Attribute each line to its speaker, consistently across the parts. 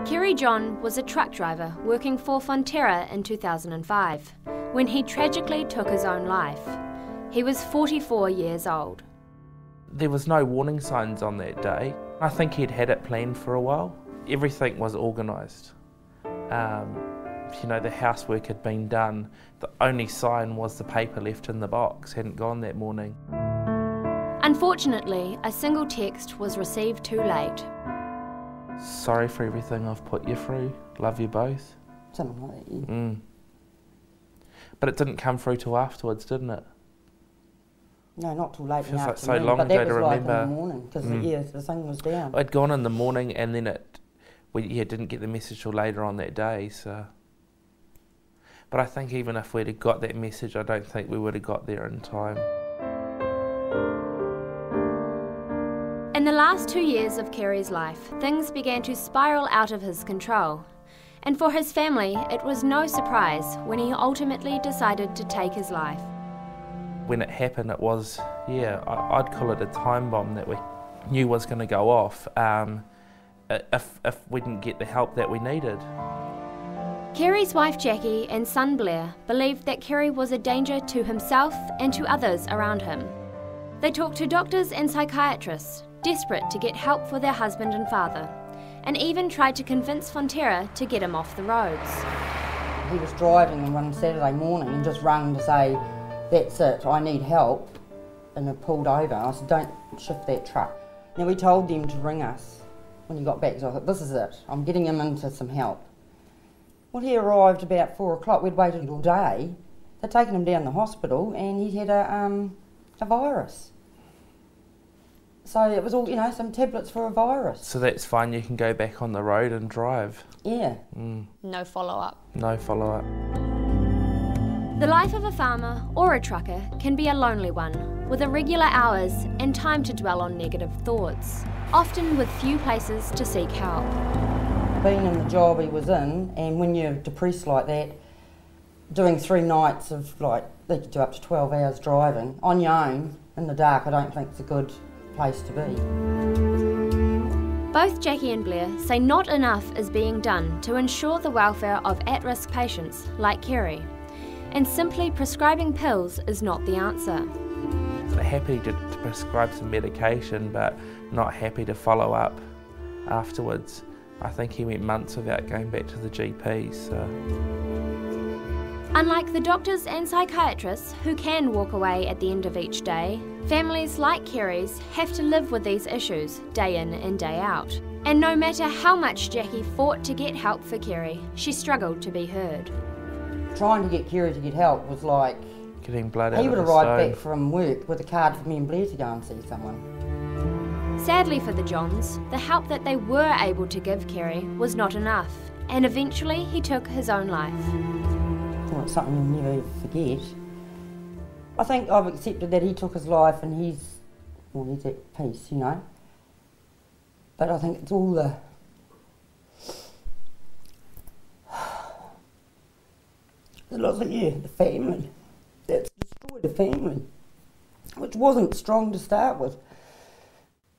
Speaker 1: Kerry John was a truck driver working for Fonterra in 2005 when he tragically took his own life. He was 44 years old.
Speaker 2: There was no warning signs on that day. I think he'd had it planned for a while. Everything was organised. The housework had been done. The only sign was the paper left in the box hadn't gone that morning.
Speaker 1: Unfortunately, a single text was received too late.
Speaker 2: Sorry for everything I've put you through. Love you both.
Speaker 3: Something like that, yeah.
Speaker 2: But it didn't come through till afterwards, didn't it?
Speaker 3: No, not till late in the
Speaker 2: Feels like so
Speaker 3: afternoon,
Speaker 2: long
Speaker 3: but
Speaker 2: ago
Speaker 3: that
Speaker 2: to
Speaker 3: was like
Speaker 2: remember.
Speaker 3: in the morning, because the sun was down.
Speaker 2: I'd gone in the morning and then we didn't get the message till later on that day, so... But I think even if we'd have got that message, I don't think we would have got there in time.
Speaker 1: In the last 2 years of Kerry's life, things began to spiral out of his control. And for his family, it was no surprise when he ultimately decided to take his life.
Speaker 2: When it happened, it was, I'd call it a time bomb that we knew was going to go off if we didn't get the help that we needed.
Speaker 1: Kerry's wife Jackie and son Blair believed that Kerry was a danger to himself and to others around him. They talked to doctors and psychiatrists, desperate to get help for their husband and father, and even tried to convince Fonterra to get him off the roads.
Speaker 3: He was driving one Saturday morning and just rang to say, "That's it, I need help," and I pulled over. I said, "Don't shift that truck." Now we told them to ring us when he got back, so I thought, this is it, I'm getting him into some help. Well, he arrived about 4 o'clock, we'd waited all day. They'd taken him down to the hospital and he'd had a virus. So it was all, some tablets for a virus.
Speaker 2: So that's fine, you can go back on the road and drive.
Speaker 3: Yeah.
Speaker 1: No follow-up.
Speaker 2: No follow-up.
Speaker 1: The life of a farmer or a trucker can be a lonely one, with irregular hours and time to dwell on negative thoughts, often with few places to seek help.
Speaker 3: Being in the job he was in, and when you're depressed like that, doing 3 nights of they could do up to 12 hours driving, on your own, in the dark, I don't think it's a good place to be.
Speaker 1: Both Jackie and Blair say not enough is being done to ensure the welfare of at-risk patients like Kerry, and simply prescribing pills is not the answer.
Speaker 2: They're happy to prescribe some medication, but not happy to follow up afterwards. I think he went months without going back to the GP, so...
Speaker 1: Unlike the doctors and psychiatrists who can walk away at the end of each day, families like Kerry's have to live with these issues day in and day out. And no matter how much Jackie fought to get help for Kerry, she struggled to be heard.
Speaker 3: Trying to get Kerry to get help was like...
Speaker 2: Getting blood out of
Speaker 3: he would
Speaker 2: the
Speaker 3: arrive
Speaker 2: stone.
Speaker 3: back from work with a card for me and Blair to go and see someone.
Speaker 1: Sadly for the Johns, the help that they were able to give Kerry was not enough, and eventually he took his own life.
Speaker 3: Well, it's something you'll never forget. I think I've accepted that he took his life and he's at peace, But I think it's all the family. That's destroyed the family, which wasn't strong to start with.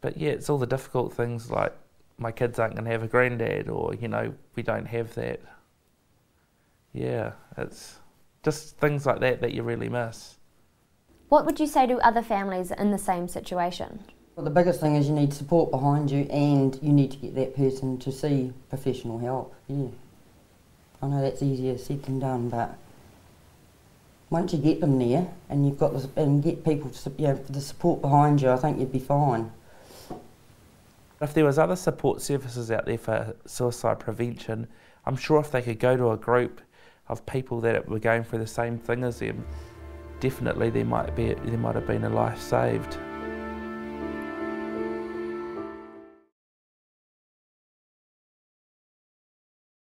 Speaker 2: But yeah, it's all the difficult things like my kids aren't going to have a granddad, or, we don't have that. Yeah, it's just things like that you really miss.
Speaker 1: What would you say to other families in the same situation?
Speaker 3: Well, the biggest thing is you need support behind you, and you need to get that person to see professional help, yeah. I know that's easier said than done, but once you get them there and you've got and get people to, the support behind you, I think you'd be fine.
Speaker 2: If there was other support services out there for suicide prevention, I'm sure if they could go to a group of people that were going through the same thing as them, definitely there might have been a life saved.